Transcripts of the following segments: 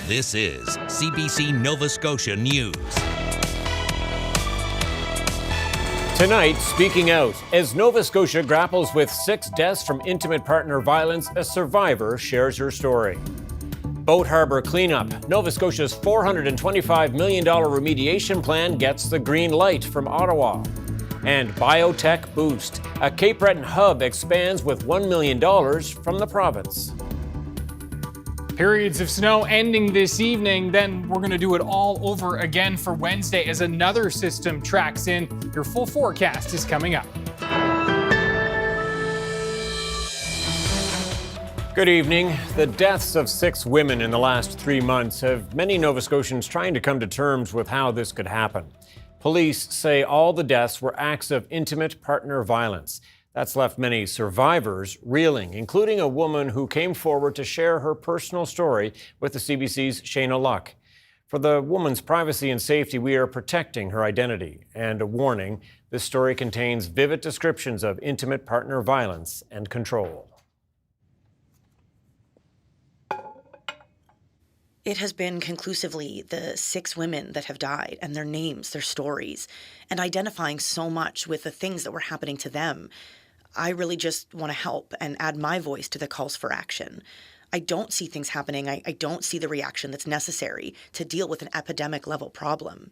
This is CBC Nova Scotia News. Tonight, speaking out. As Nova Scotia grapples with 6 deaths from intimate partner violence, a survivor shares her story. Boat Harbour cleanup. Nova Scotia's $425 million remediation plan gets the green light from Ottawa. And Biotech boost. A Cape Breton hub expands with $1 million from the province. Periods of snow ending this evening, then we're going to do it all over again for Wednesday as another system tracks in. Your full forecast is coming up. Good evening. The deaths of 6 women in the last 3 months have many Nova Scotians trying to come to terms with how this could happen. Police say all the deaths were acts of intimate partner violence. That's left many survivors reeling, including a woman who came forward to share her personal story with the CBC's Shayna Luck. For the woman's privacy and safety, we are protecting her identity. And a warning, this story contains vivid descriptions of intimate partner violence and control. It has been conclusively the 6 women that have died and their names, their stories, and identifying so much with the things that were happening to them. I really just want to help and add my voice to the calls for action. I don't see things happening. I don't see the reaction that's necessary to deal with an epidemic-level problem.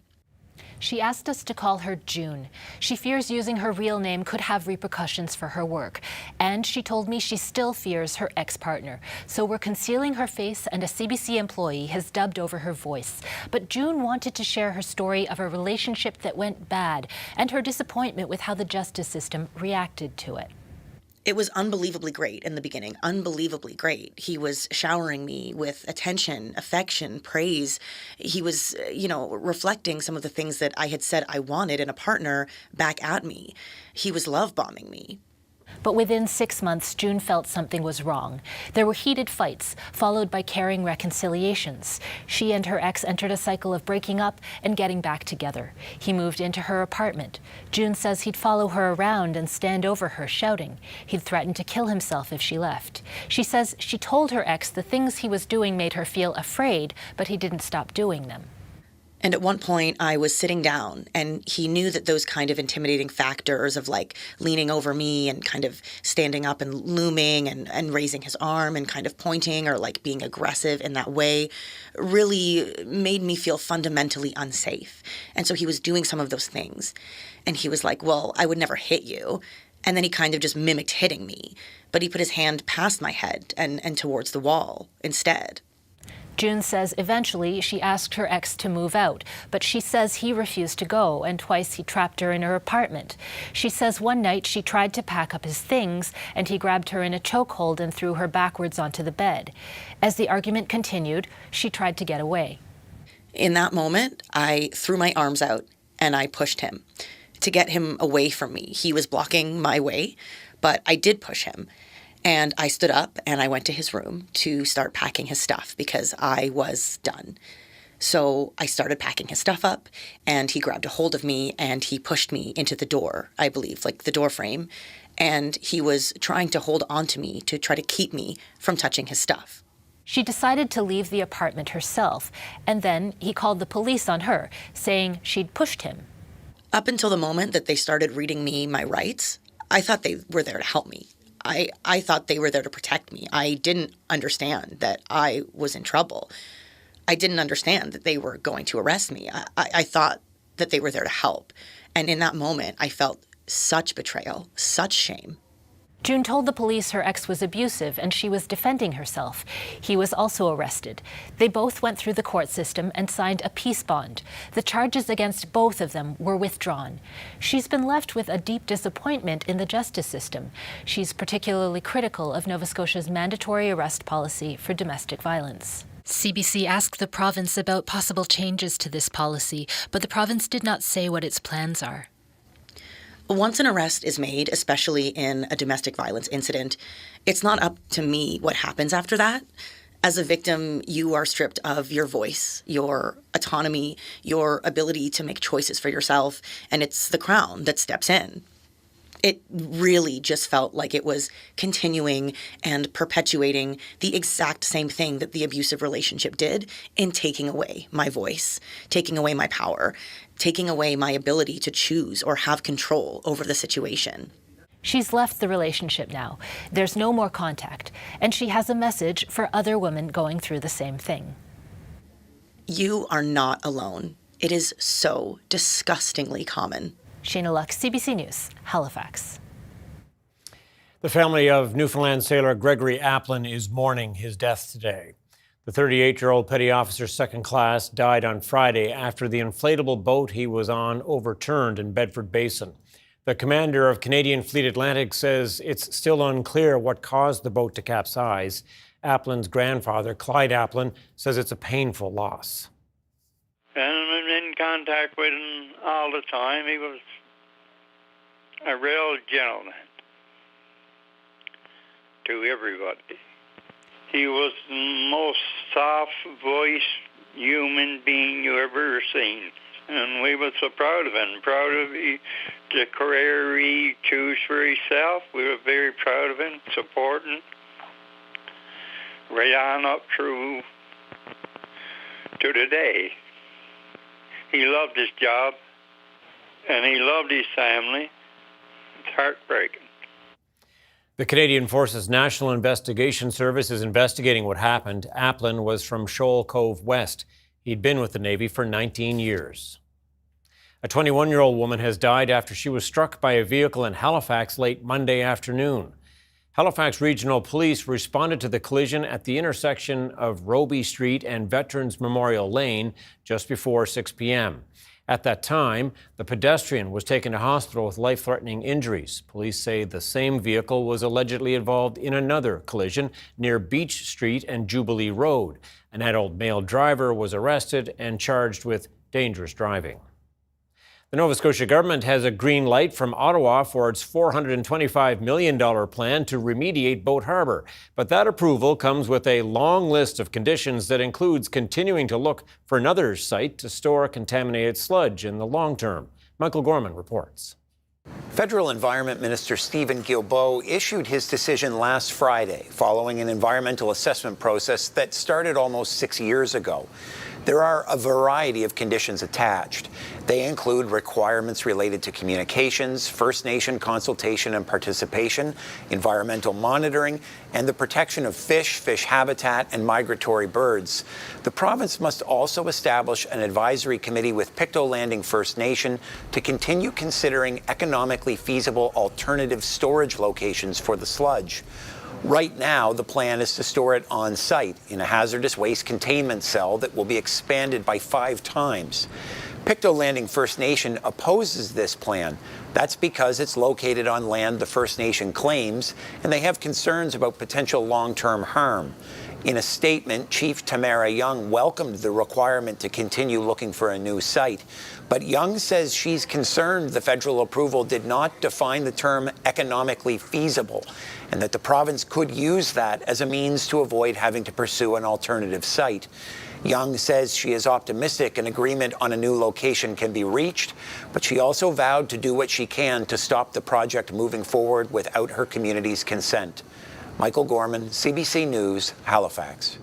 She asked us to call her June. She fears using her real name could have repercussions for her work. And she told me she still fears her ex-partner. So we're concealing her face, and a CBC employee has dubbed over her voice. But June wanted to share her story of a relationship that went bad and her disappointment with how the justice system reacted to it. It was unbelievably great in the beginning, unbelievably great. He was showering me with attention, affection, praise. He was, reflecting some of the things that I had said I wanted in a partner back at me. He was love bombing me. But within 6 months, June felt something was wrong. There were heated fights, followed by caring reconciliations. She and her ex entered a cycle of breaking up and getting back together. He moved into her apartment. June says he'd follow her around and stand over her, shouting. He'd threatened to kill himself if she left. She says she told her ex the things he was doing made her feel afraid, but he didn't stop doing them. And at one point, I was sitting down, and he knew that those kind of intimidating factors of like leaning over me and kind of standing up and looming and raising his arm and kind of pointing or like being aggressive in that way really made me feel fundamentally unsafe. And so he was doing some of those things. And he was like, well, I would never hit you. And then he kind of just mimicked hitting me. But he put his hand past my head and towards the wall instead. June says eventually she asked her ex to move out, but she says he refused to go, and twice he trapped her in her apartment. She says one night she tried to pack up his things, and he grabbed her in a chokehold and threw her backwards onto the bed. As the argument continued, she tried to get away. In that moment, I threw my arms out and I pushed him to get him away from me. He was blocking my way, but I did push him. And I stood up and I went to his room to start packing his stuff because I was done. So I started packing his stuff up, and he grabbed a hold of me and he pushed me into the door, I believe, like the door frame. And he was trying to hold on to me to try to keep me from touching his stuff. She decided to leave the apartment herself, and then he called the police on her, saying she'd pushed him. Up until the moment that they started reading me my rights, I thought they were there to help me. I thought they were there to protect me. I didn't understand that I was in trouble. I didn't understand that they were going to arrest me. I thought that they were there to help. And in that moment, I felt such betrayal, such shame. June told the police her ex was abusive and she was defending herself. He was also arrested. They both went through the court system and signed a peace bond. The charges against both of them were withdrawn. She's been left with a deep disappointment in the justice system. She's particularly critical of Nova Scotia's mandatory arrest policy for domestic violence. CBC asked the province about possible changes to this policy, but the province did not say what its plans are. Once an arrest is made, especially in a domestic violence incident, it's not up to me what happens after that. As a victim, you are stripped of your voice, your autonomy, your ability to make choices for yourself, and it's the Crown that steps in. It really just felt like it was continuing and perpetuating the exact same thing that the abusive relationship did in taking away my voice, taking away my power, taking away my ability to choose or have control over the situation. She's left the relationship now. There's no more contact, and she has a message for other women going through the same thing. You are not alone. It is so disgustingly common. Shayna Luck, CBC News, Halifax. The family of Newfoundland sailor Gregory Applin is mourning his death today. The 38-year-old petty officer second class died on Friday after the inflatable boat he was on overturned in Bedford Basin. The commander of Canadian Fleet Atlantic says it's still unclear what caused the boat to capsize. Applin's grandfather, Clyde Applin, says it's a painful loss. And I'm in contact with him all the time. He was a real gentleman to everybody. He was the most soft-voiced human being you ever seen. And we were so proud of him, proud of the career he chose for himself. We were very proud of him, supporting, right on up through to today. He loved his job, and he loved his family. It's heartbreaking. The Canadian Forces National Investigation Service is investigating what happened. Applin was from Shoal Cove West. He'd been with the Navy for 19 years. A 21-year-old woman has died after she was struck by a vehicle in Halifax late Monday afternoon. Halifax Regional Police responded to the collision at the intersection of Roby Street and Veterans Memorial Lane just before 6 p.m. At that time, the pedestrian was taken to hospital with life-threatening injuries. Police say the same vehicle was allegedly involved in another collision near Beach Street and Jubilee Road. An adult male driver was arrested and charged with dangerous driving. The Nova Scotia government has a green light from Ottawa for its $425 million plan to remediate Boat Harbour. But that approval comes with a long list of conditions that includes continuing to look for another site to store contaminated sludge in the long term. Michael Gorman reports. Federal Environment Minister Stephen Guilbeault issued his decision last Friday following an environmental assessment process that started almost 6 years ago. There are a variety of conditions attached. They include requirements related to communications, First Nation consultation and participation, environmental monitoring, and the protection of fish, fish habitat, and migratory birds. The province must also establish an advisory committee with Pictou Landing First Nation to continue considering economically feasible alternative storage locations for the sludge. Right now, the plan is to store it on site in a hazardous waste containment cell that will be expanded by 5 times. Pictou Landing First Nation opposes this plan. That's because it's located on land the First Nation claims, and they have concerns about potential long-term harm. In a statement, Chief Tamara Young welcomed the requirement to continue looking for a new site. But Young says she's concerned the federal approval did not define the term economically feasible, and that the province could use that as a means to avoid having to pursue an alternative site. Young says she is optimistic an agreement on a new location can be reached, but she also vowed to do what she can to stop the project moving forward without her community's consent. Michael Gorman, CBC News, Halifax.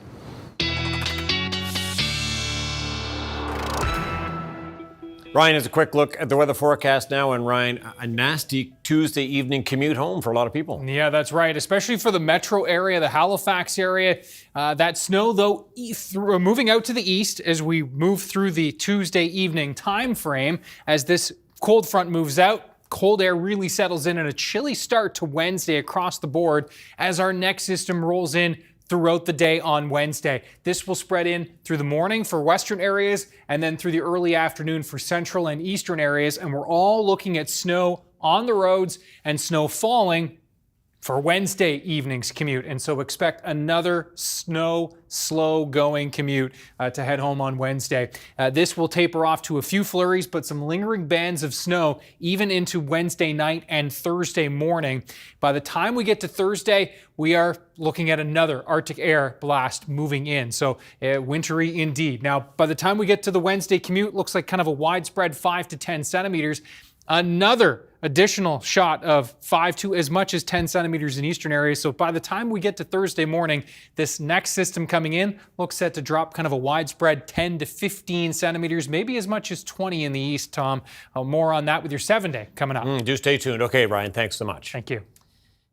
Ryan has a quick look at the weather forecast now. And Ryan, a nasty Tuesday evening commute home for a lot of people. Yeah, that's right, especially for the metro area, the Halifax area. That snow, though, moving out to the east as we move through the Tuesday evening time frame. As this cold front moves out, cold air really settles in, and a chilly start to Wednesday across the board as our next system rolls in throughout the day on Wednesday. This will spread in through the morning for western areas and then through the early afternoon for central and eastern areas. And we're all looking at snow on the roads and snow falling for Wednesday evening's commute. And so expect another snow, slow-going commute to head home on Wednesday. This will taper off to a few flurries, but some lingering bands of snow even into Wednesday night and Thursday morning. By the time we get to Thursday, we are looking at another Arctic air blast moving in. So wintry indeed. Now, by the time we get to the Wednesday commute, looks like kind of a widespread 5 to 10 centimeters. Another additional shot of 5 to as much as 10 centimeters in eastern areas. So by the time we get to Thursday morning, this next system coming in looks set to drop kind of a widespread 10 to 15 centimeters, maybe as much as 20 in the east, Tom. More on that with your 7-day coming up. Do stay tuned. Okay, Ryan, thanks so much. Thank you.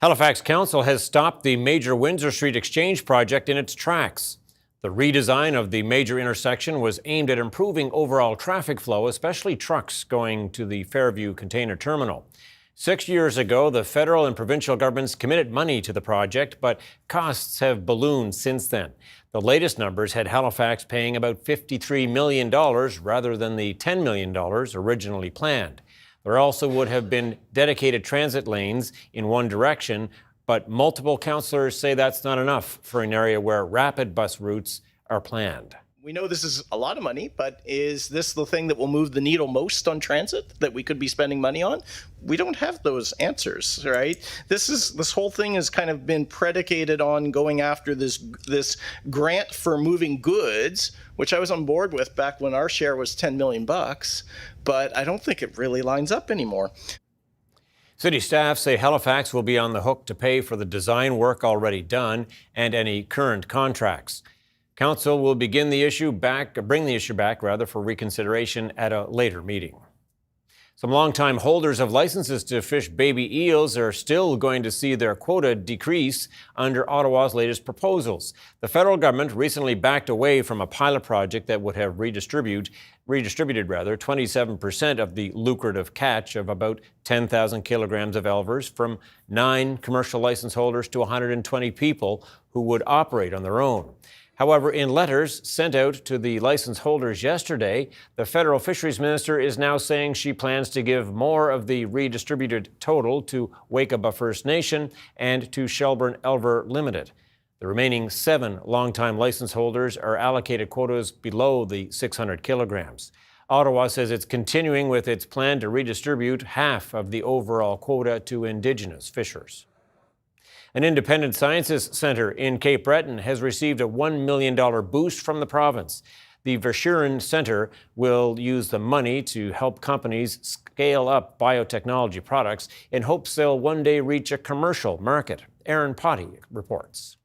Halifax Council has stopped the major Windsor Street Exchange project in its tracks. The redesign of the major intersection was aimed at improving overall traffic flow, especially trucks going to the Fairview Container Terminal. 6 years ago, the federal and provincial governments committed money to the project, but costs have ballooned since then. The latest numbers had Halifax paying about $53 million rather than the $10 million originally planned. There also would have been dedicated transit lanes in one direction, but multiple councillors say that's not enough for an area where rapid bus routes are planned. We know this is a lot of money, but is this the thing that will move the needle most on transit that we could be spending money on? We don't have those answers, right? This whole thing has kind of been predicated on going after this grant for moving goods, which I was on board with back when our share was $10 million, but I don't think it really lines up anymore. City staff say Halifax will be on the hook to pay for the design work already done and any current contracts. Council will bring the issue back for reconsideration at a later meeting. Some longtime holders of licenses to fish baby eels are still going to see their quota decrease under Ottawa's latest proposals. The federal government recently backed away from a pilot project that would have redistributed 27% of the lucrative catch of about 10,000 kilograms of elvers from 9 commercial license holders to 120 people who would operate on their own. However, in letters sent out to the license holders yesterday, the federal fisheries minister is now saying she plans to give more of the redistributed total to Wakaba First Nation and to Shelburne Elver Limited. The remaining 7 longtime license holders are allocated quotas below the 600 kilograms. Ottawa says it's continuing with its plan to redistribute half of the overall quota to Indigenous fishers. An independent sciences centre in Cape Breton has received a $1 million boost from the province. The Pedestrian Centre will use the money to help companies scale up biotechnology products in hopes they'll one day reach a commercial market. Aaron Potty reports.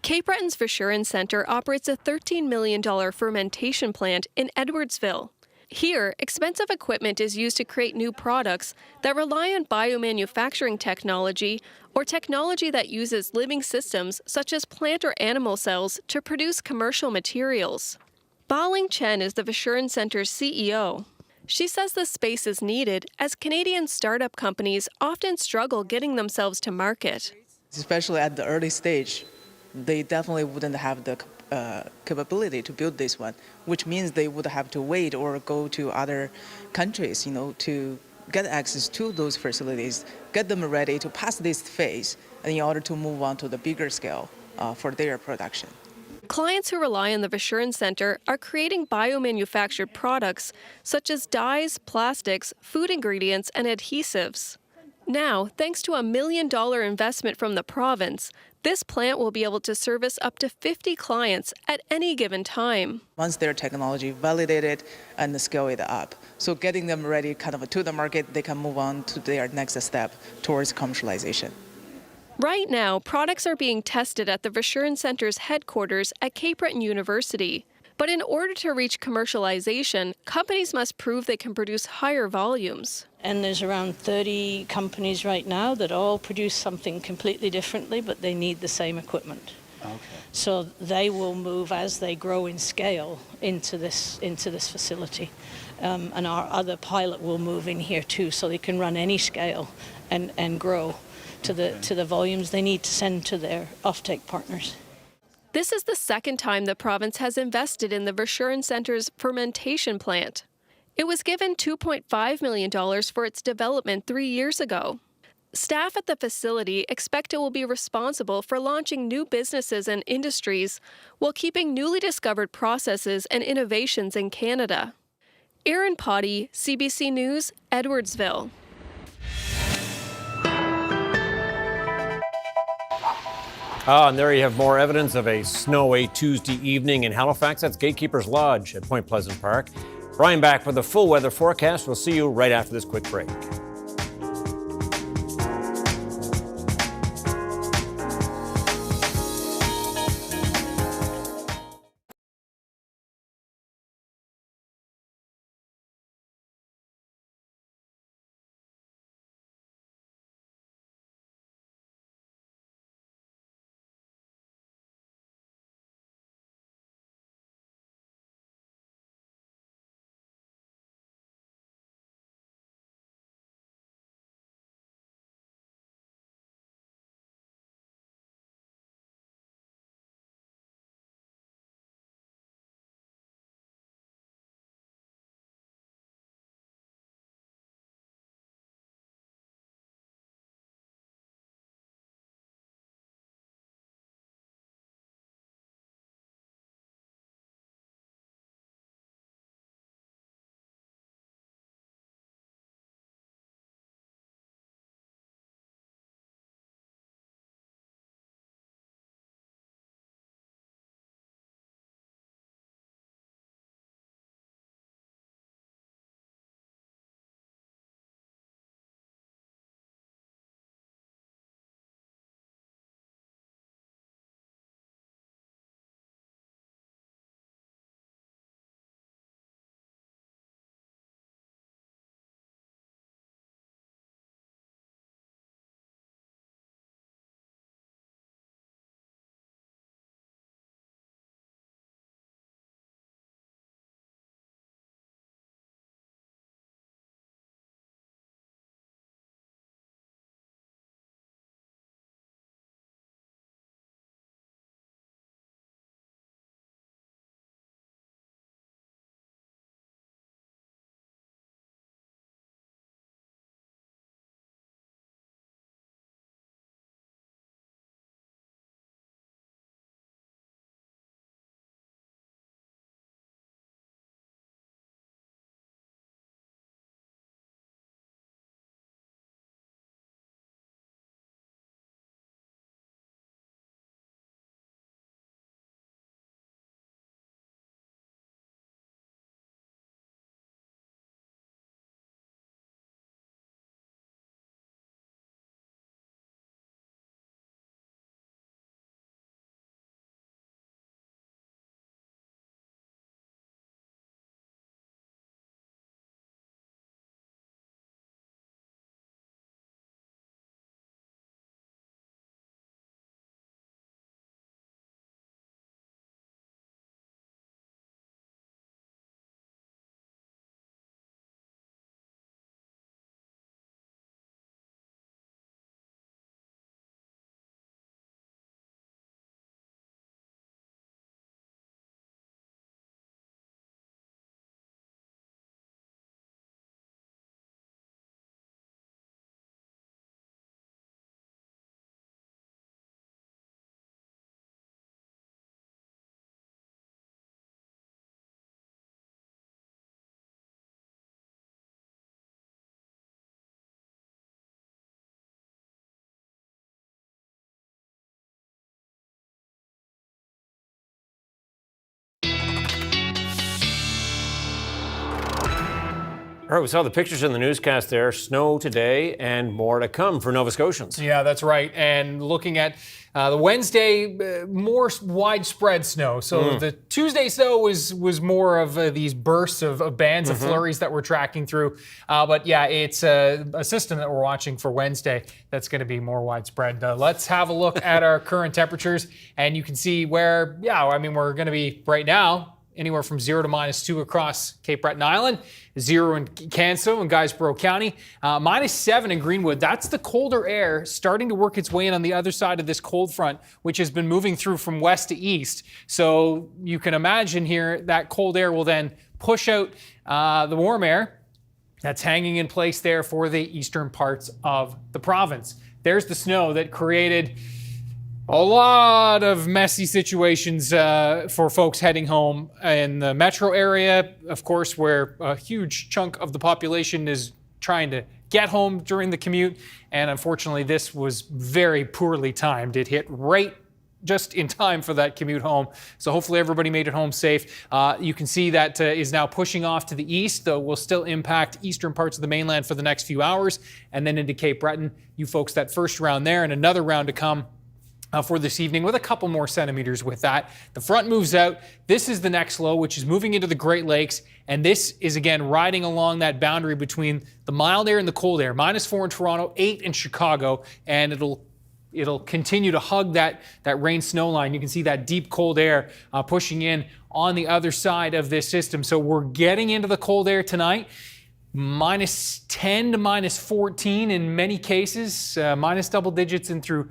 Cape Breton's Pedestrian Centre operates a $13 million fermentation plant in Edwardsville. Here, expensive equipment is used to create new products that rely on biomanufacturing technology or technology that uses living systems such as plant or animal cells to produce commercial materials. Ba-Ling Chen is the Pedestrian Centre's CEO. She says this space is needed as Canadian startup companies often struggle getting themselves to market. Especially at the early stage, they definitely wouldn't have the capability to build this one, which means they would have to wait or go to other countries, to get access to those facilities, get them ready to pass this phase in order to move on to the bigger scale for their production. Clients who rely on the Pedestrian Centre are creating biomanufactured products such as dyes, plastics, food ingredients, and adhesives. Now, thanks to a $1 million investment from the province, this plant will be able to service up to 50 clients at any given time. Once their technology validated and scale it up, so getting them ready to the market, they can move on to their next step towards commercialization. Right now, products are being tested at the Pedestrian Centre's headquarters at Cape Breton University. But in order to reach commercialization, companies must prove they can produce higher volumes. And there's around 30 companies right now that all produce something completely differently, but they need the same equipment. Okay. So they will move as they grow in scale into this facility. And our other pilot will move in here too, so they can run any scale and grow to the volumes they need to send to their offtake partners. This is the second time the province has invested in the Pedestrian Centre's fermentation plant. It was given $2.5 million for its development 3 years ago. Staff at the facility expect it will be responsible for launching new businesses and industries while keeping newly discovered processes and innovations in Canada. Aaron Potty, CBC News, Edwardsville. And there you have more evidence of a snowy Tuesday evening in Halifax. That's Gatekeepers Lodge at Point Pleasant Park. Ryan back with the full weather forecast. We'll see you right after this quick break. All right, we saw the pictures in the newscast there. Snow today and more to come for Nova Scotians. Yeah, that's right. And looking at the Wednesday, more widespread snow. So the Tuesday snow was more of these bursts of bands of flurries that we're tracking through. But yeah, it's a system that we're watching for Wednesday that's going to be more widespread. Let's have a look at our current temperatures, and you can see where, we're going to be right now anywhere from 0 to -2 across Cape Breton Island, 0 in Canso and Guysborough County, -7 in Greenwood. That's the colder air starting to work its way in on the other side of this cold front, which has been moving through from west to east. So you can imagine here that cold air will then push out the warm air that's hanging in place there for the eastern parts of the province. There's the snow that created a lot of messy situations for folks heading home in the metro area, of course, where a huge chunk of the population is trying to get home during the commute. And unfortunately, this was very poorly timed. It hit right just in time for that commute home. So hopefully everybody made it home safe. You can see that is now pushing off to the east, though will still impact eastern parts of the mainland for the next few hours, and then into Cape Breton. You folks, that first round there and another round to come for this evening with a couple more centimeters with that. The front moves out. This is the next low, which is moving into the Great Lakes. And this is, again, riding along that boundary between the mild air and the cold air. -4 in Toronto, 8 in Chicago. And it'll continue to hug that rain snow line. You can see that deep cold air pushing in on the other side of this system. So we're getting into the cold air tonight. -10 to -14 in many cases, minus double digits in through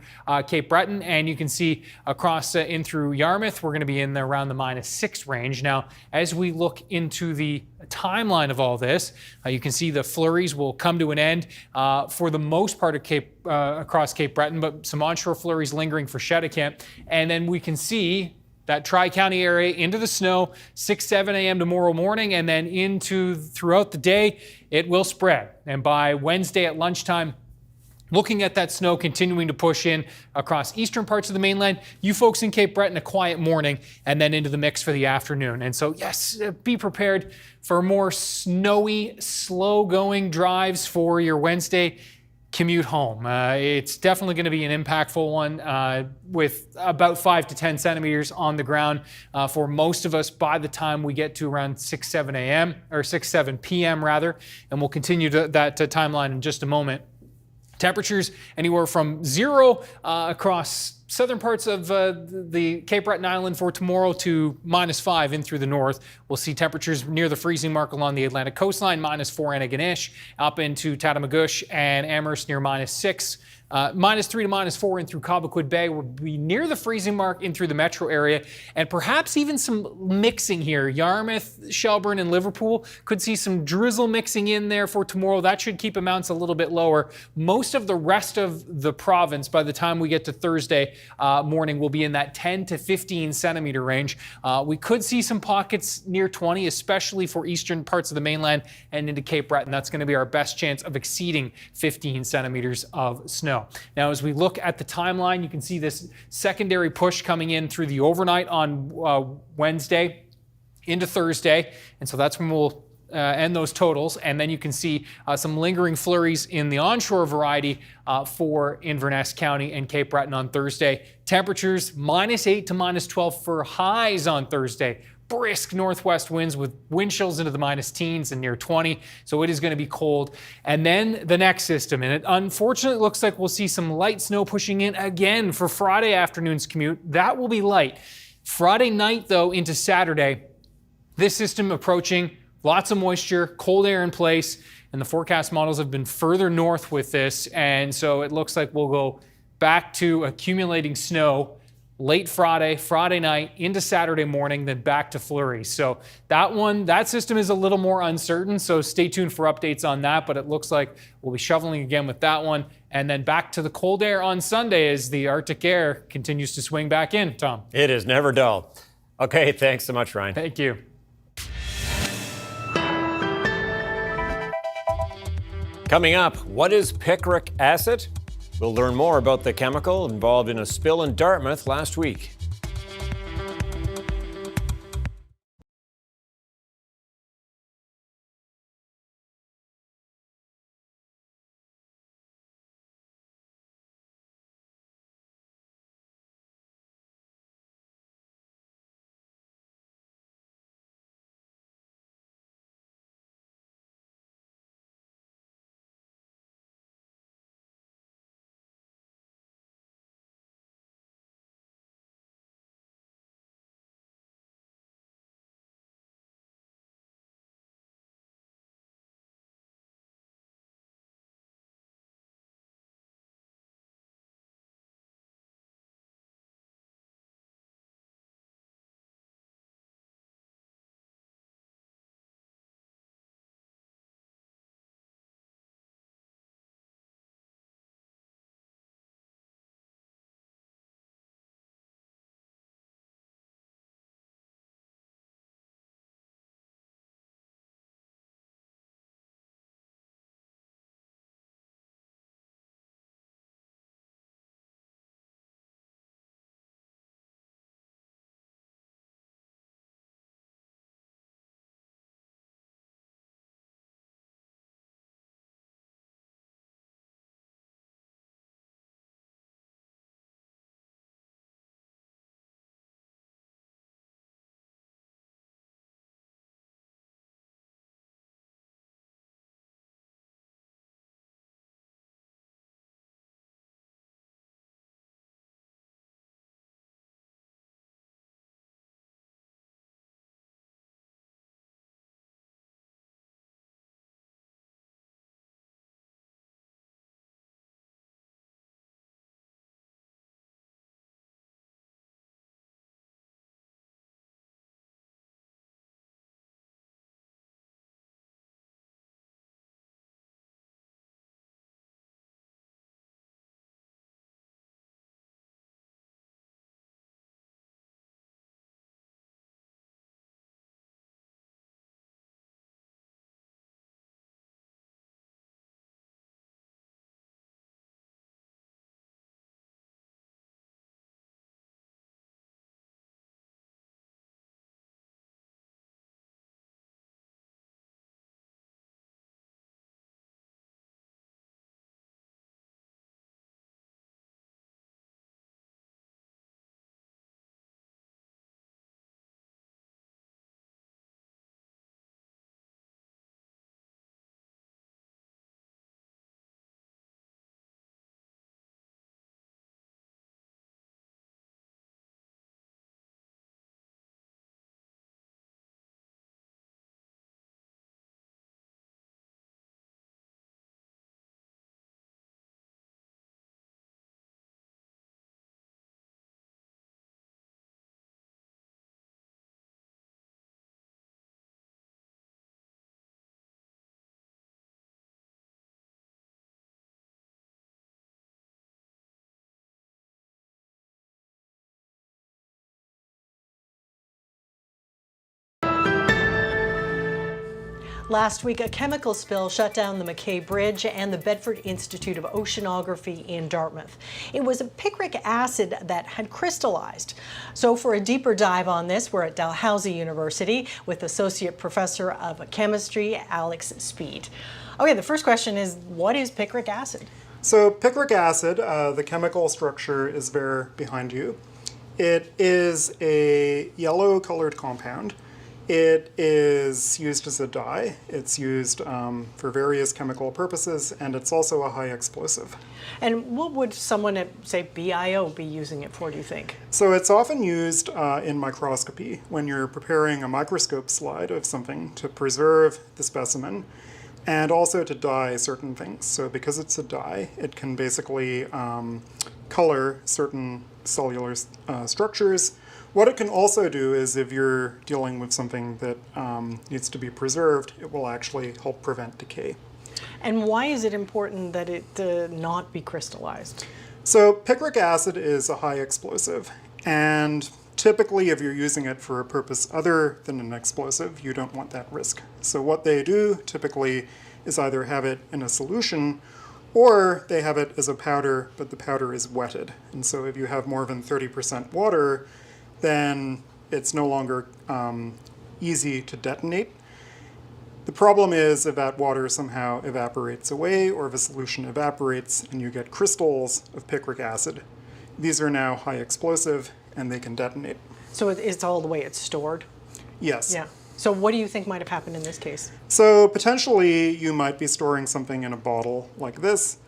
Cape Breton, and you can see across in through Yarmouth, we're going to be in around the -6 range. Now, as we look into the timeline of all this, you can see the flurries will come to an end for the most part of across Cape Breton, but some onshore flurries lingering for Cheticamp, and then we can see that Tri-County area into the snow, 6-7 a.m. tomorrow morning, and then throughout the day, it will spread. And by Wednesday at lunchtime, looking at that snow continuing to push in across eastern parts of the mainland, you folks in Cape Breton, a quiet morning, and then into the mix for the afternoon. And so, yes, be prepared for more snowy, slow-going drives for your Wednesday commute home. It's definitely going to be an impactful one with about 5 to 10 centimeters on the ground for most of us by the time we get to around 6-7 a.m. or 6-7 p.m. rather, and we'll continue that timeline in just a moment. Temperatures anywhere from 0 across southern parts of the Cape Breton Island for tomorrow to -5 in through the north. We'll see temperatures near the freezing mark along the Atlantic coastline, -4 Antigonish, up into Tatamagouche and Amherst near -6. -3 to -4 in through Cobequid Bay will be near the freezing mark in through the metro area, and perhaps even some mixing here. Yarmouth, Shelburne, and Liverpool could see some drizzle mixing in there for tomorrow. That should keep amounts a little bit lower. Most of the rest of the province, by the time we get to Thursday morning, will be in that 10 to 15 centimeter range. We could see some pockets near 20, especially for eastern parts of the mainland and into Cape Breton. That's going to be our best chance of exceeding 15 centimeters of snow. Now, as we look at the timeline, you can see this secondary push coming in through the overnight on Wednesday into Thursday. And so that's when we'll end those totals. And then you can see some lingering flurries in the onshore variety for Inverness County and Cape Breton on Thursday. Temperatures -8 to -12 for highs on Thursday. Brisk northwest winds with wind chills into the -teens and near 20. So it is going to be cold. And then the next system, and it unfortunately looks like we'll see some light snow pushing in again for Friday afternoon's commute. That will be light. Friday night, though, into Saturday, this system approaching, lots of moisture, cold air in place, and the forecast models have been further north with this. And so it looks like we'll go back to accumulating snow late Friday night into Saturday morning, then back to flurries. So that system is a little more uncertain, so stay tuned for updates on that, but it looks like we'll be shoveling again with that one, and then back to the cold air on Sunday as the Arctic air continues to swing back in, Tom. It is never dull. Okay, thanks so much, Ryan. Thank you. Coming up, what is picric acid? We'll learn more about the chemical involved in a spill in Dartmouth last week. Last week, a chemical spill shut down the McKay Bridge and the Bedford Institute of Oceanography in Dartmouth. It was a picric acid that had crystallized. So for a deeper dive on this, we're at Dalhousie University with Associate Professor of Chemistry, Alex Speed. Okay, the first question is, what is picric acid? So picric acid, the chemical structure is there behind you. It is a yellow-colored compound. It is used as a dye. It's used for various chemical purposes, and it's also a high explosive. And what would someone at, say, BIO be using it for, do you think? So it's often used in microscopy when you're preparing a microscope slide of something to preserve the specimen and also to dye certain things. So because it's a dye, it can basically color certain cellular structures. What it can also do is if you're dealing with something that needs to be preserved, it will actually help prevent decay. And why is it important that it not be crystallized? So picric acid is a high explosive, and typically if you're using it for a purpose other than an explosive, you don't want that risk. So what they do typically is either have it in a solution or they have it as a powder, but the powder is wetted. And so if you have more than 30% water, then it's no longer easy to detonate. The problem is if that water somehow evaporates away or if a solution evaporates and you get crystals of picric acid. These are now high explosive and they can detonate. So it's all the way it's stored? Yes. Yeah. So what do you think might have happened in this case? So potentially you might be storing something in a bottle like this,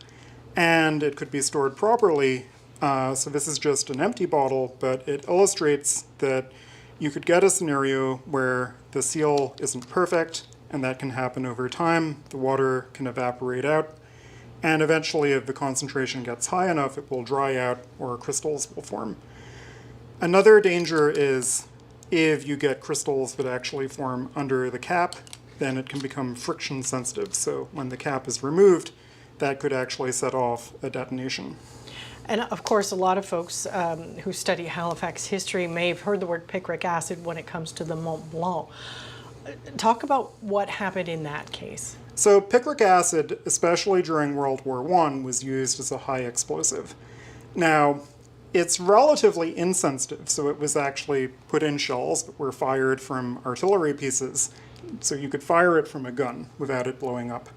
and it could be stored properly. So this is just an empty bottle, but it illustrates that you could get a scenario where the seal isn't perfect, and that can happen over time. The water can evaporate out, and eventually if the concentration gets high enough, it will dry out or crystals will form. Another danger is if you get crystals that actually form under the cap, then it can become friction sensitive. So when the cap is removed, that could actually set off a detonation. And of course, a lot of folks who study Halifax history may have heard the word picric acid when it comes to the Mont Blanc. Talk about what happened in that case. So picric acid, especially during World War I, was used as a high explosive. Now, it's relatively insensitive, so it was actually put in shells that were fired from artillery pieces, so you could fire it from a gun without it blowing up.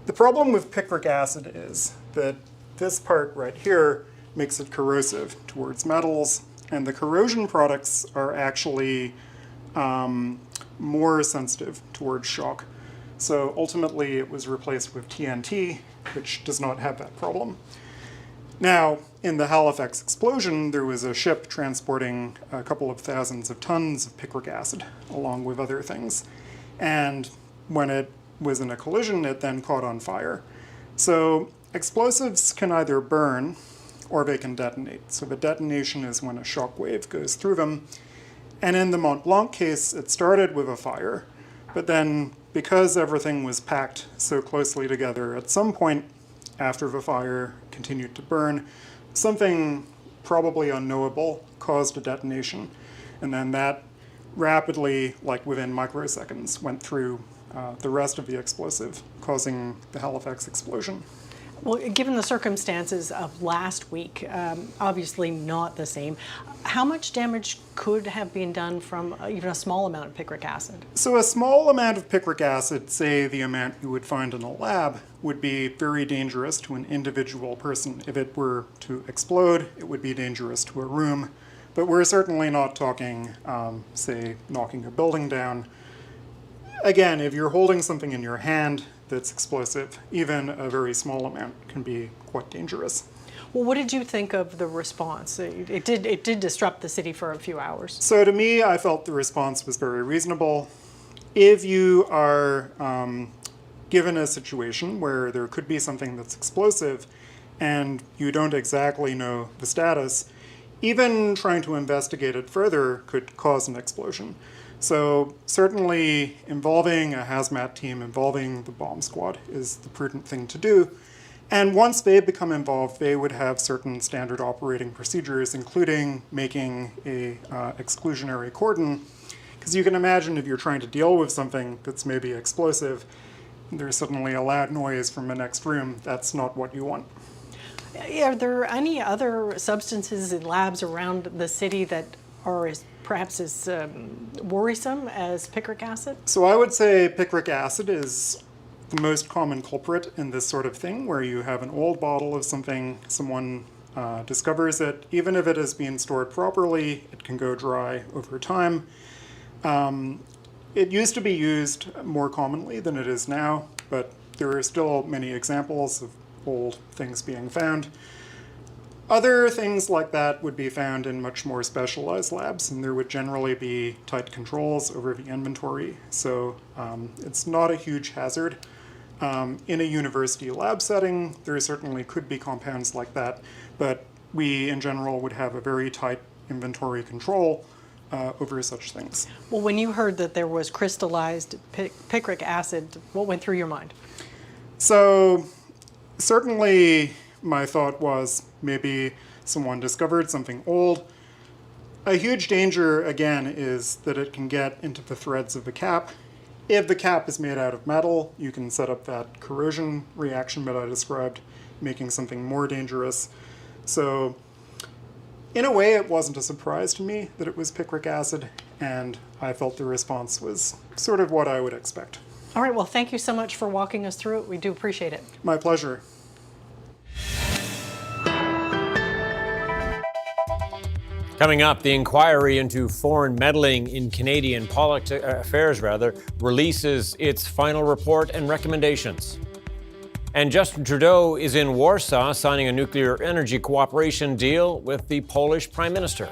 The problem with picric acid is that this part right here makes it corrosive towards metals, and the corrosion products are actually more sensitive towards shock. So ultimately it was replaced with TNT, which does not have that problem. Now, in the Halifax explosion, there was a ship transporting a couple of thousands of tons of picric acid, along with other things. And when it was in a collision, it then caught on fire. So explosives can either burn or they can detonate. So the detonation is when a shock wave goes through them. And in the Mont Blanc case, it started with a fire, but then because everything was packed so closely together, at some point after the fire continued to burn, something probably unknowable caused a detonation. And then that rapidly, like within microseconds, went through the rest of the explosive, causing the Halifax explosion. Well, given the circumstances of last week, obviously not the same, how much damage could have been done from even a small amount of picric acid? So a small amount of picric acid, say the amount you would find in a lab, would be very dangerous to an individual person. If it were to explode, it would be dangerous to a room. But we're certainly not talking, say, knocking a building down. Again, if you're holding something in your hand that's explosive, even a very small amount can be quite dangerous. Well, what did you think of the response? It did disrupt the city for a few hours. So to me, I felt the response was very reasonable. If you are given a situation where there could be something that's explosive and you don't exactly know the status, even trying to investigate it further could cause an explosion. So certainly involving a hazmat team, involving the bomb squad is the prudent thing to do. And once they become involved, they would have certain standard operating procedures, including making a exclusionary cordon Because you can imagine if you're trying to deal with something that's maybe explosive, there's suddenly a loud noise from the next room. That's not what you want. Are there any other substances in labs around the city that are perhaps as worrisome as picric acid? So I would say picric acid is the most common culprit in this sort of thing, where you have an old bottle of something, someone discovers it. Even if it has been stored properly, it can go dry over time. It used to be used more commonly than it is now, but there are still many examples of old things being found. Other things like that would be found in much more specialized labs, and there would generally be tight controls over the inventory, so it's not a huge hazard. In a university lab setting, there certainly could be compounds like that, but we in general would have a very tight inventory control over such things. Well, when you heard that there was crystallized picric acid, what went through your mind? So certainly my thought was maybe someone discovered something old. A huge danger, again, is that it can get into the threads of the cap. If the cap is made out of metal, you can set up that corrosion reaction that I described, making something more dangerous. So in a way, it wasn't a surprise to me that it was picric acid, and I felt the response was sort of what I would expect. All right, well, thank you so much for walking us through it. We do appreciate it. My pleasure. Coming up, the inquiry into foreign meddling in Canadian affairs releases its final report and recommendations. And Justin Trudeau is in Warsaw signing a nuclear energy cooperation deal with the Polish Prime Minister.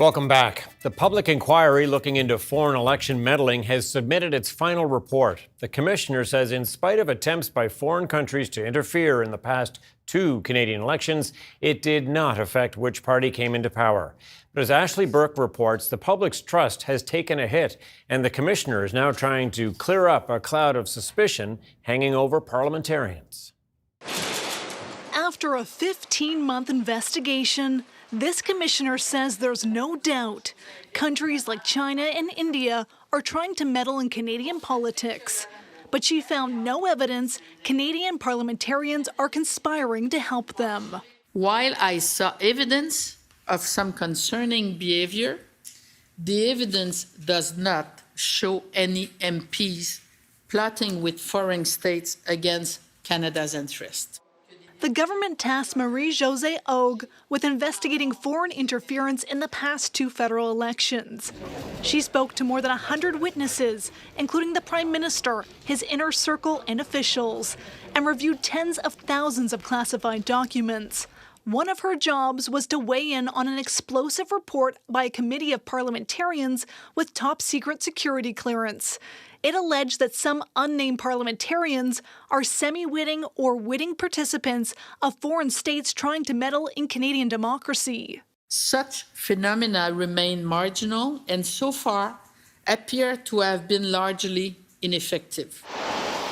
Welcome back. The public inquiry looking into foreign election meddling has submitted its final report. The commissioner says in spite of attempts by foreign countries to interfere in the past 2 Canadian elections, it did not affect which party came into power. But as Ashley Burke reports, the public's trust has taken a hit, and the commissioner is now trying to clear up a cloud of suspicion hanging over parliamentarians. After a 15-month investigation, this commissioner says there's no doubt countries like China and India are trying to meddle in Canadian politics. But she found no evidence Canadian parliamentarians are conspiring to help them. While I saw evidence of some concerning behavior, the evidence does not show any MPs plotting with foreign states against Canada's interests. The government tasked Marie-Josée Augue with investigating foreign interference in the past 2 federal elections. She spoke to more than 100 witnesses, including the Prime Minister, his inner circle, and officials, and reviewed tens of thousands of classified documents. One of her jobs was to weigh in on an explosive report by a committee of parliamentarians with top-secret security clearance. It alleged that some unnamed parliamentarians are semi-witting or witting participants of foreign states trying to meddle in Canadian democracy. Such phenomena remain marginal and so far appear to have been largely ineffective.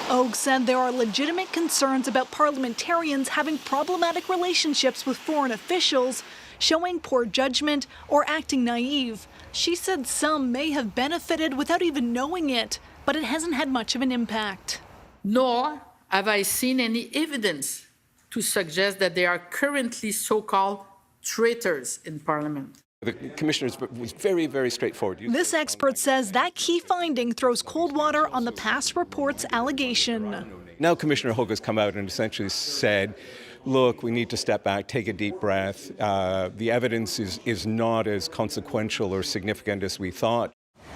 Augue said there are legitimate concerns about parliamentarians having problematic relationships with foreign officials, showing poor judgment, or acting naive. She said some may have benefited without even knowing it, but it hasn't had much of an impact. Nor have I seen any evidence to suggest that there are currently so-called traitors in Parliament. The commissioner was very, very straightforward. This expert says that key finding throws cold water on the past report's allegation. Now Commissioner Hogue has come out and essentially said, look, we need to step back, take a deep breath. The evidence is not as consequential or significant as we thought.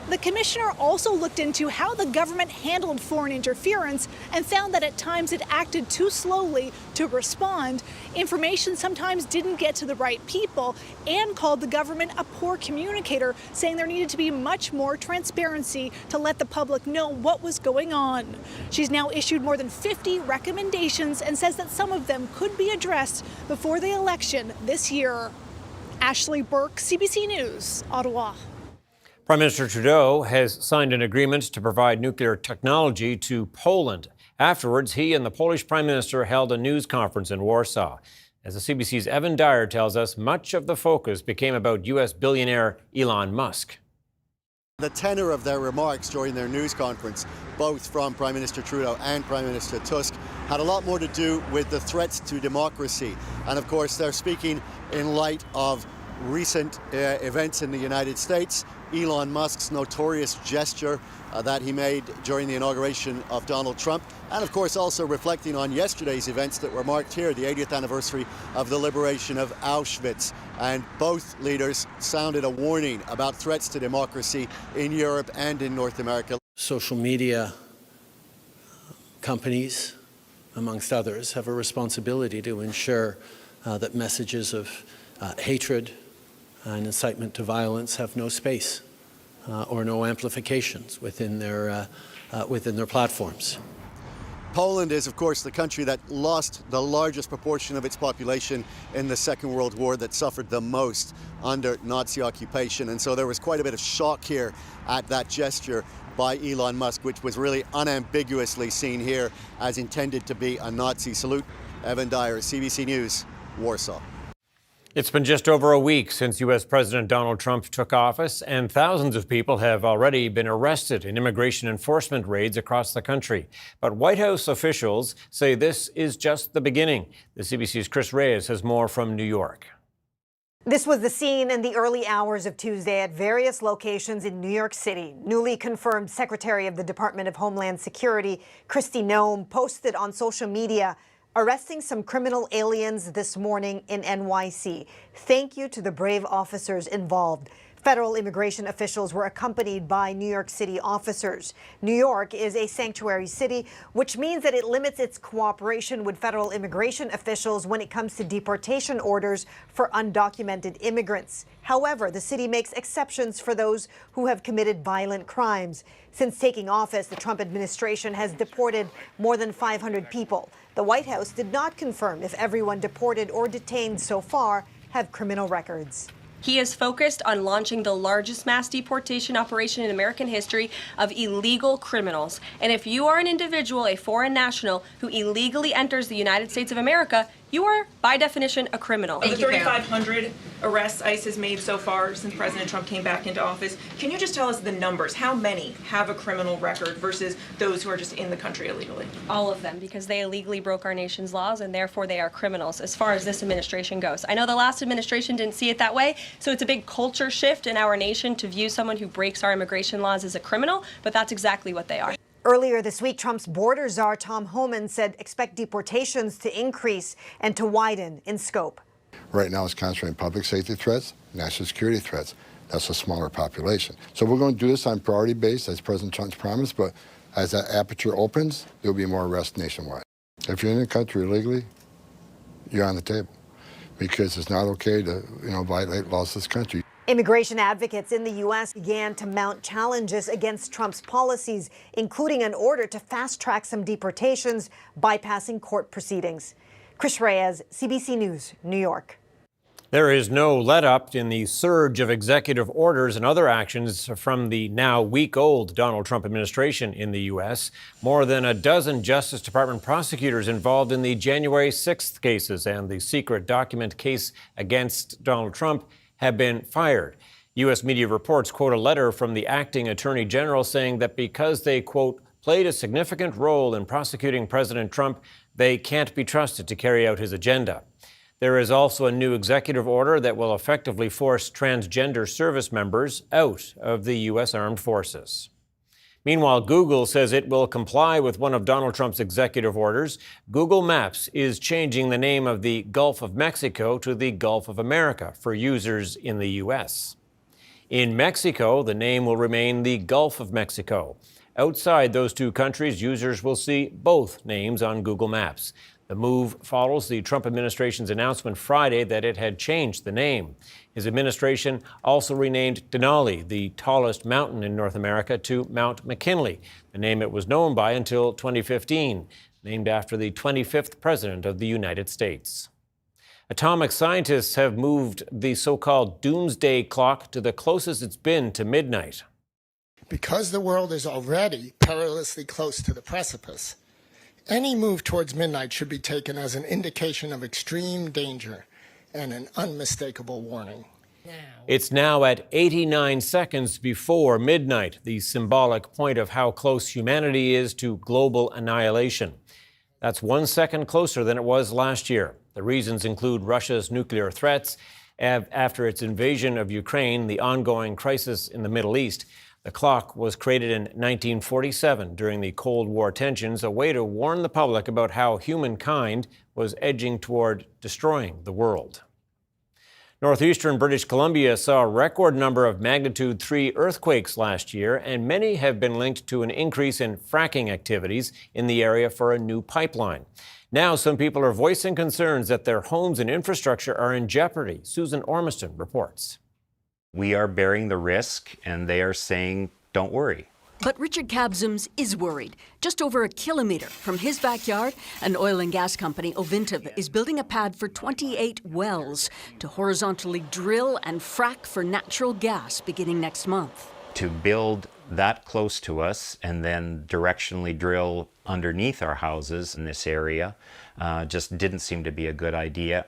The commissioner also looked into how the government handled foreign interference and found that at times it acted too slowly to respond. Information sometimes didn't get to the right people, and called the government a poor communicator, saying there needed to be much more transparency to let the public know what was going on. She's now issued more than 50 recommendations and says that some of them could be addressed before the election this year. Ashley Burke, CBC News, Ottawa. Prime Minister Trudeau has signed an agreement to provide nuclear technology to Poland. Afterwards, he and the Polish Prime Minister held a news conference in Warsaw. As the CBC's Evan Dyer tells us, much of the focus became about U.S. billionaire Elon Musk. The tenor of their remarks during their news conference, both from Prime Minister Trudeau and Prime Minister Tusk, had a lot more to do with the threats to democracy. And of course, they're speaking in light of recent events in the United States, Elon Musk's notorious gesture that he made during the inauguration of Donald Trump, and of course also reflecting on yesterday's events that were marked here, the 80th anniversary of the liberation of Auschwitz. And both leaders sounded a warning about threats to democracy in Europe and in North America. Social media companies, amongst others, have a responsibility to ensure that messages of hatred and incitement to violence have no space or no amplifications within their platforms. Poland is, of course, the country that lost the largest proportion of its population in the Second World War, that suffered the most under Nazi occupation. And so there was quite a bit of shock here at that gesture by Elon Musk, which was really unambiguously seen here as intended to be a Nazi salute. Evan Dyer, CBC News, Warsaw. It's been just over a week since U.S. President Donald Trump took office, and thousands of people have already been arrested in immigration enforcement raids across the country. But White House officials say this is just the beginning. The CBC's Chris Reyes has more from New York. This was the scene in the early hours of Tuesday at various locations in New York City. Newly confirmed Secretary of the Department of Homeland Security, Kristi Noem, posted on social media arresting some criminal aliens this morning in NYC. Thank you to the brave officers involved. Federal immigration officials were accompanied by New York City officers. New York is a sanctuary city, which means that it limits its cooperation with federal immigration officials when it comes to deportation orders for undocumented immigrants. However, the city makes exceptions for those who have committed violent crimes. Since taking office, the Trump administration has deported more than 500 people. The White House did not confirm if everyone deported or detained so far have criminal records. He is focused on launching the largest mass deportation operation in American history of illegal criminals. And if you are an individual, a foreign national, who illegally enters the United States of America, you are, by definition, a criminal. Of the 3,500 arrests ICE has made so far since President Trump came back into office, can you just tell us the numbers? How many have a criminal record versus those who are just in the country illegally? All of them, because they illegally broke our nation's laws and therefore they are criminals as far as this administration goes. I know the last administration didn't see it that way, so it's a big culture shift in our nation to view someone who breaks our immigration laws as a criminal, but that's exactly what they are. Earlier this week, Trump's border czar Tom Homan said expect deportations to increase and to widen in scope. Right now it's concentrating on public safety threats, national security threats. That's a smaller population. So we're going to do this on priority base, as President Trump's promised, but as that aperture opens, there'll be more arrests nationwide. If you're in the country illegally, you're on the table, because it's not okay to, violate laws of this country. Immigration advocates in the U.S. began to mount challenges against Trump's policies, including an order to fast-track some deportations, bypassing court proceedings. Chris Reyes, CBC News, New York. There is no let-up in the surge of executive orders and other actions from the now week-old Donald Trump administration in the U.S. More than a dozen Justice Department prosecutors involved in the January 6th cases and the secret document case against Donald Trump have been fired. U.S. media reports quote a letter from the acting attorney general saying that because they, quote, played a significant role in prosecuting President Trump, they can't be trusted to carry out his agenda. There is also a new executive order that will effectively force transgender service members out of the U.S. Armed Forces. Meanwhile, Google says it will comply with one of Donald Trump's executive orders. Google Maps is changing the name of the Gulf of Mexico to the Gulf of America for users in the U.S. In Mexico, the name will remain the Gulf of Mexico. Outside those two countries, users will see both names on Google Maps. The move follows the Trump administration's announcement Friday that it had changed the name. His administration also renamed Denali, the tallest mountain in North America, to Mount McKinley, the name it was known by until 2015, named after the 25th president of the United States. Atomic scientists have moved the so-called Doomsday Clock to the closest it's been to midnight. Because the world is already perilously close to the precipice, any move towards midnight should be taken as an indication of extreme danger and an unmistakable warning. It's now at 89 seconds before midnight, the symbolic point of how close humanity is to global annihilation. That's 1 second closer than it was last year. The reasons include Russia's nuclear threats after its invasion of Ukraine, the ongoing crisis in the Middle East. The clock was created in 1947 during the Cold War tensions, a way to warn the public about how humankind was edging toward destroying the world. Northeastern British Columbia saw a record number of magnitude 3 earthquakes last year, and many have been linked to an increase in fracking activities in the area for a new pipeline. Now, some people are voicing concerns that their homes and infrastructure are in jeopardy. Susan Ormiston reports. We are bearing the risk, and they are saying, don't worry. But Richard Kabzums is worried. Just over a kilometre from his backyard, an oil and gas company, Ovintiv, is building a pad for 28 wells to horizontally drill and frack for natural gas beginning next month. To build that close to us and then directionally drill underneath our houses in this area just didn't seem to be a good idea.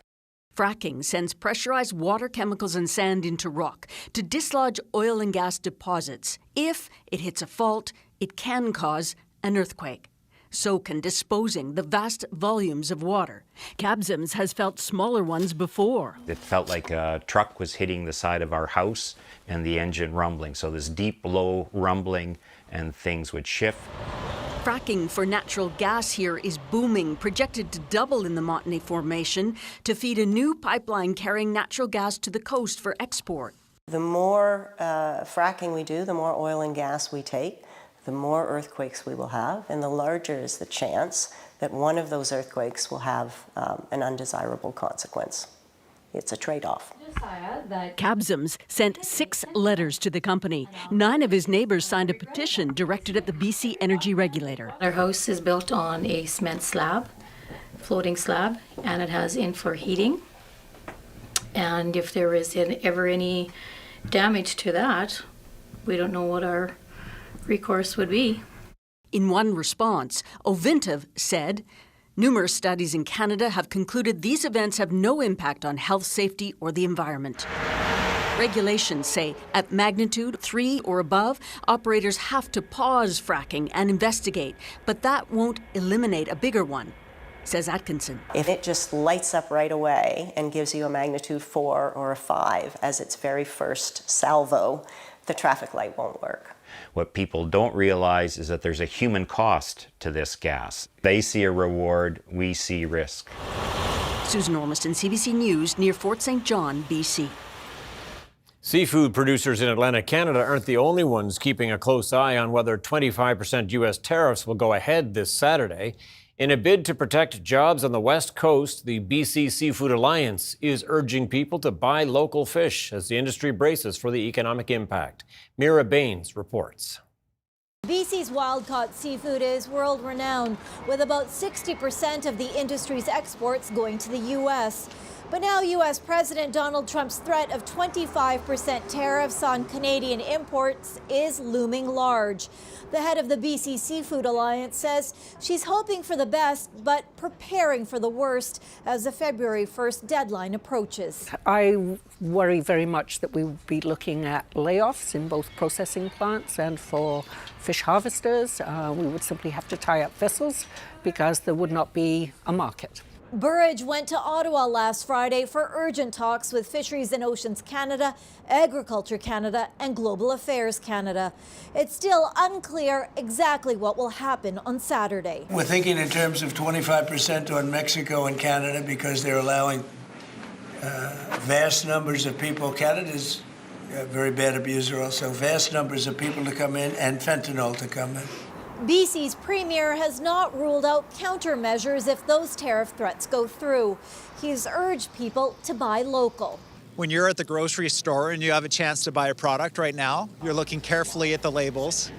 Fracking sends pressurized water, chemicals, and sand into rock to dislodge oil and gas deposits. If it hits a fault, it can cause an earthquake. So can disposing the vast volumes of water. Kabzums has felt smaller ones before. It felt like a truck was hitting the side of our house and the engine rumbling. So this deep, low rumbling and things would shift. Fracking for natural gas here is booming, projected to double in the Montney Formation to feed a new pipeline carrying natural gas to the coast for export. The more fracking we do, the more oil and gas we take, the more earthquakes we will have, and the larger is the chance that one of those earthquakes will have an undesirable consequence. It's a trade-off. Cabsums sent 6 letters to the company. 9 of his neighbors signed a petition directed at the BC Energy Regulator. Our house is built on a cement slab, floating slab, and it has in-floor heating. And if there is ever any damage to that, we don't know what our recourse would be. In one response, Ovintiv said, numerous studies in Canada have concluded these events have no impact on health, safety, or the environment. Regulations say at magnitude 3 or above, operators have to pause fracking and investigate, but that won't eliminate a bigger one, says Atkinson. If it just lights up right away and gives you a magnitude 4 or a 5 as its very first salvo, the traffic light won't work. What people don't realize is that there's a human cost to this gas. They see a reward, we see risk. Susan Ormiston, CBC News, near Fort St. John, BC. Seafood producers in Atlantic Canada aren't the only ones keeping a close eye on whether 25% U.S. tariffs will go ahead this Saturday. In a bid to protect jobs on the West Coast, the BC Seafood Alliance is urging people to buy local fish as the industry braces for the economic impact. Mira Baines reports. BC's wild-caught seafood is world-renowned, with about 60% of the industry's exports going to the U.S. But now U.S. President Donald Trump's threat of 25% tariffs on Canadian imports is looming large. The head of the BC Seafood Alliance says she's hoping for the best, but preparing for the worst as the February 1st deadline approaches. I worry very much that we will be looking at layoffs in both processing plants and for fish harvesters. We would simply have to tie up vessels because there would not be a market. Burridge went to Ottawa last Friday for urgent talks with Fisheries and Oceans Canada, Agriculture Canada, and Global Affairs Canada. It's still unclear exactly what will happen on Saturday. We're thinking in terms of 25% on Mexico and Canada because they're allowing vast numbers of people. Canada's a very bad abuser also. Vast numbers of people to come in and fentanyl to come in. BC's premier has not ruled out countermeasures if those tariff threats go through. He's urged people to buy local. When you're at the grocery store and you have a chance to buy a product right now, you're looking carefully at the labels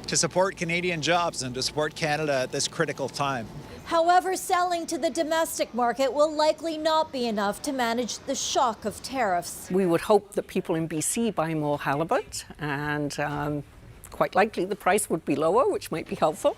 to support Canadian jobs and to support Canada at this critical time. However, selling to the domestic market will likely not be enough to manage the shock of tariffs. We would hope that people in BC buy more halibut, and quite likely the price would be lower, which might be helpful.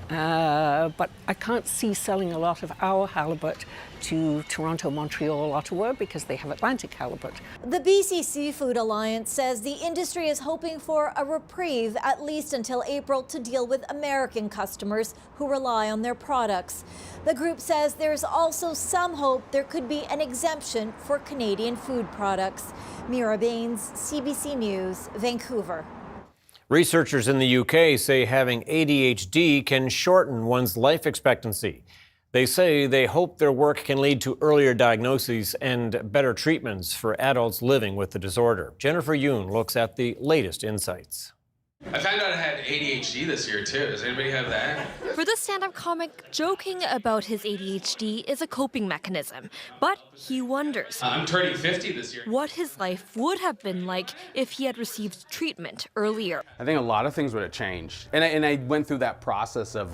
But I can't see selling a lot of our halibut to Toronto, Montreal, Ottawa because they have Atlantic halibut. The BC Seafood Alliance says the industry is hoping for a reprieve at least until April to deal with American customers who rely on their products. The group says there's also some hope there could be an exemption for Canadian food products. Mira Baines, CBC News, Vancouver. Researchers in the UK say having ADHD can shorten one's life expectancy. They say they hope their work can lead to earlier diagnoses and better treatments for adults living with the disorder. Jennifer Yoon looks at the latest insights. I found out I had ADHD this year, too. Does anybody have that? For the stand-up comic, joking about his ADHD is a coping mechanism. But he wonders... I'm turning 50 this year. ...what his life would have been like if he had received treatment earlier. I think a lot of things would have changed. And I went through that process of,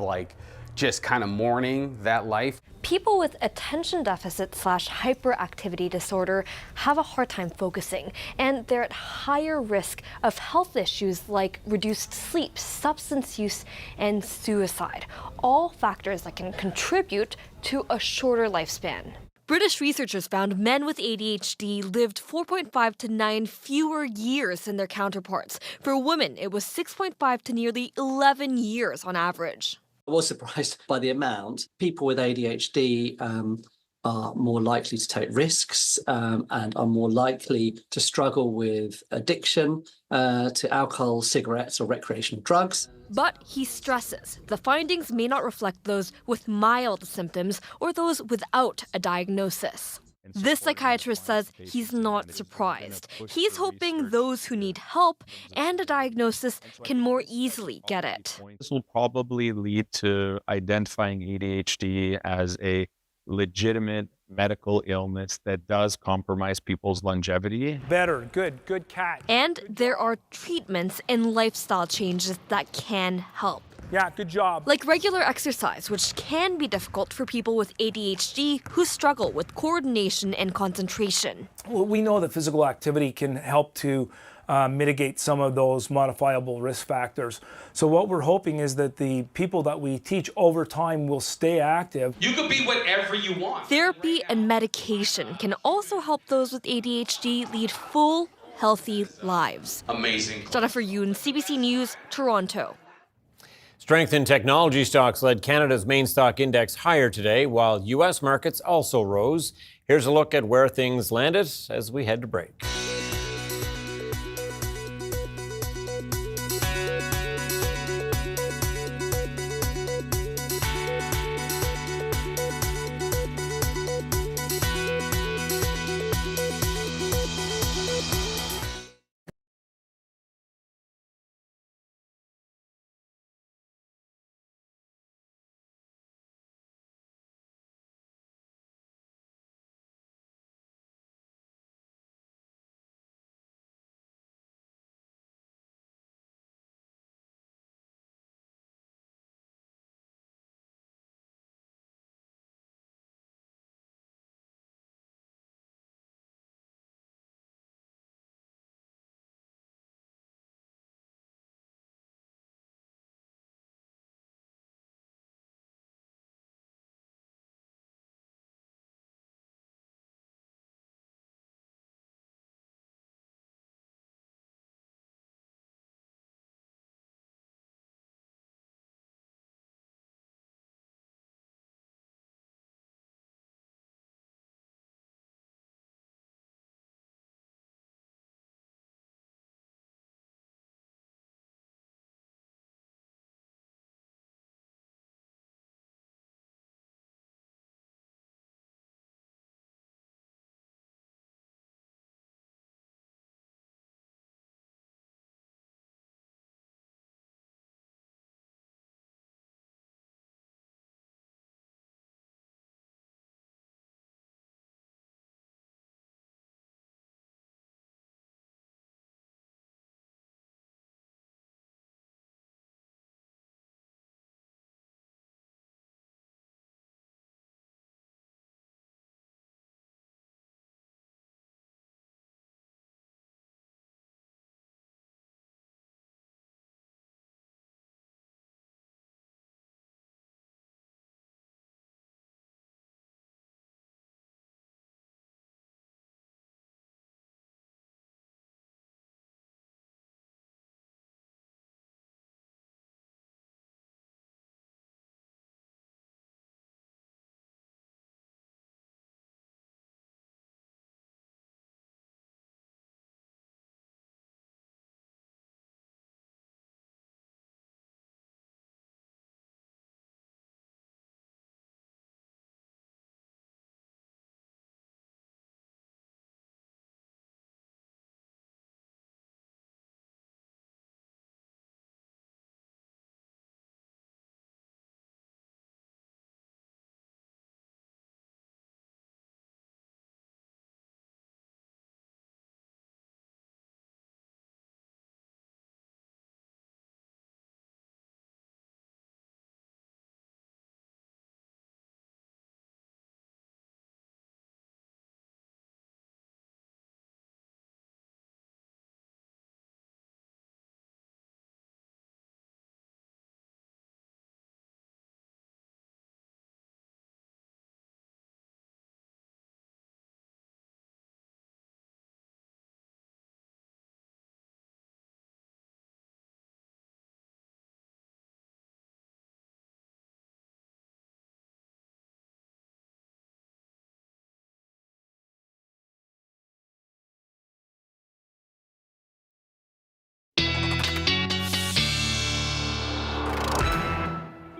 just kind of mourning that life. People with attention deficit / hyperactivity disorder have a hard time focusing, and they're at higher risk of health issues like reduced sleep, substance use, and suicide, all factors that can contribute to a shorter lifespan. British researchers found men with ADHD lived 4.5 to 9 fewer years than their counterparts. For women, it was 6.5 to nearly 11 years on average. I was surprised by the amount. People with ADHD are more likely to take risks and are more likely to struggle with addiction to alcohol, cigarettes, or recreational drugs. But he stresses the findings may not reflect those with mild symptoms or those without a diagnosis. This psychiatrist says he's not surprised. He's hoping those who need help and a diagnosis can more easily get it. This will probably lead to identifying ADHD as a legitimate medical illness that does compromise people's longevity. Better, good catch. And there are treatments and lifestyle changes that can help. Yeah, good job. Like regular exercise, which can be difficult for people with ADHD who struggle with coordination and concentration. Well, we know that physical activity can help to mitigate some of those modifiable risk factors. So what we're hoping is that the people that we teach over time will stay active. You could be whatever you want. Therapy and medication can also help those with ADHD lead full, healthy lives. Amazing. Jennifer Yoon, CBC News, Toronto. Strength in technology stocks led Canada's main stock index higher today, while U.S. markets also rose. Here's a look at where things landed as we head to break.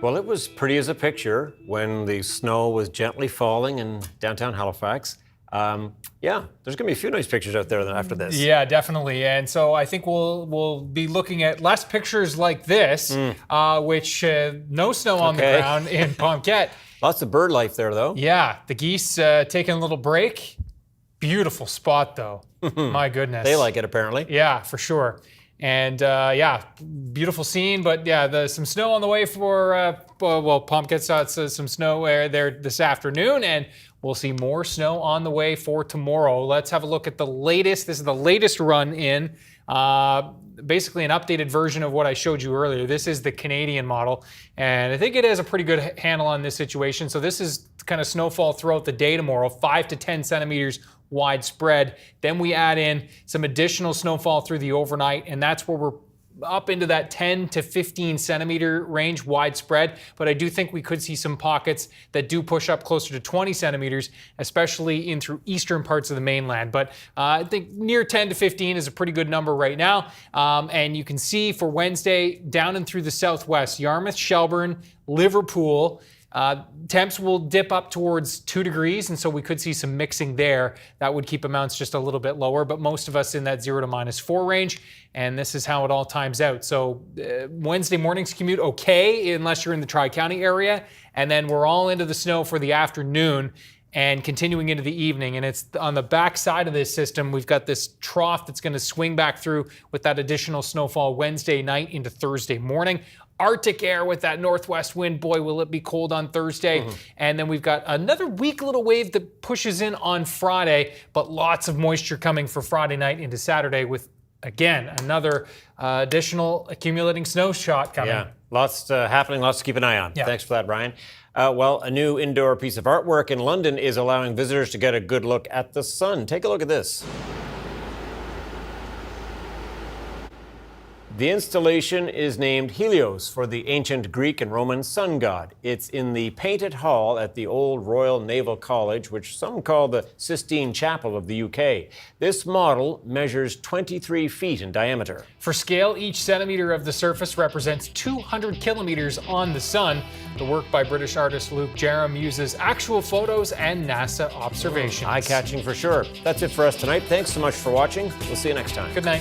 Well, it was pretty as a picture when the snow was gently falling in downtown Halifax. Yeah, there's going to be a few nice pictures out there then after this. Yeah, definitely. And so I think we'll be looking at less pictures like this, which no snow on the ground in Pomquet. Lots of bird life there, though. Yeah, the geese taking a little break. Beautiful spot, though. My goodness. They like it, apparently. Yeah, for sure. And yeah, beautiful scene. But yeah, there's some snow on the way for, Pomquet's some snow there this afternoon. And we'll see more snow on the way for tomorrow. Let's have a look at the latest. This is the latest run in. Basically an updated version of what I showed you earlier. This is the Canadian model, and I think it has a pretty good handle on this situation. So this is kind of snowfall throughout the day tomorrow, 5 to 10 centimeters widespread. Then we add in some additional snowfall through the overnight, and that's where we're up into that 10 to 15 centimeter range widespread. But I do think we could see some pockets that do push up closer to 20 centimeters, especially in through eastern parts of the mainland. But I think near 10 to 15 is a pretty good number right now. And you can see for Wednesday down and through the southwest, Yarmouth, Shelburne, Liverpool, temps will dip up towards 2 degrees, and so we could see some mixing there. That would keep amounts just a little bit lower, but most of us in that 0 to -4 range, and this is how it all times out. So Wednesday morning's commute okay, unless you're in the Tri-County area, and then we're all into the snow for the afternoon and continuing into the evening. And it's on the back side of this system, we've got this trough that's going to swing back through with that additional snowfall Wednesday night into Thursday morning. Arctic air with that northwest wind, boy, will it be cold on Thursday. And then we've got another weak little wave that pushes in on Friday, but lots of moisture coming for Friday night into Saturday with, again, another additional accumulating snow shot coming. Yeah, lots happening, lots to keep an eye on. Yeah. Thanks for that, Ryan. Well, a new indoor piece of artwork in London is allowing visitors to get a good look at the sun. Take a look at this. The installation is named Helios for the ancient Greek and Roman sun god. It's in the Painted Hall at the old Royal Naval College, which some call the Sistine Chapel of the UK. This model measures 23 feet in diameter. For scale, each centimeter of the surface represents 200 kilometers on the sun. The work by British artist Luke Jerram uses actual photos and NASA observations. Eye-catching for sure. That's it for us tonight. Thanks so much for watching. We'll see you next time. Good night.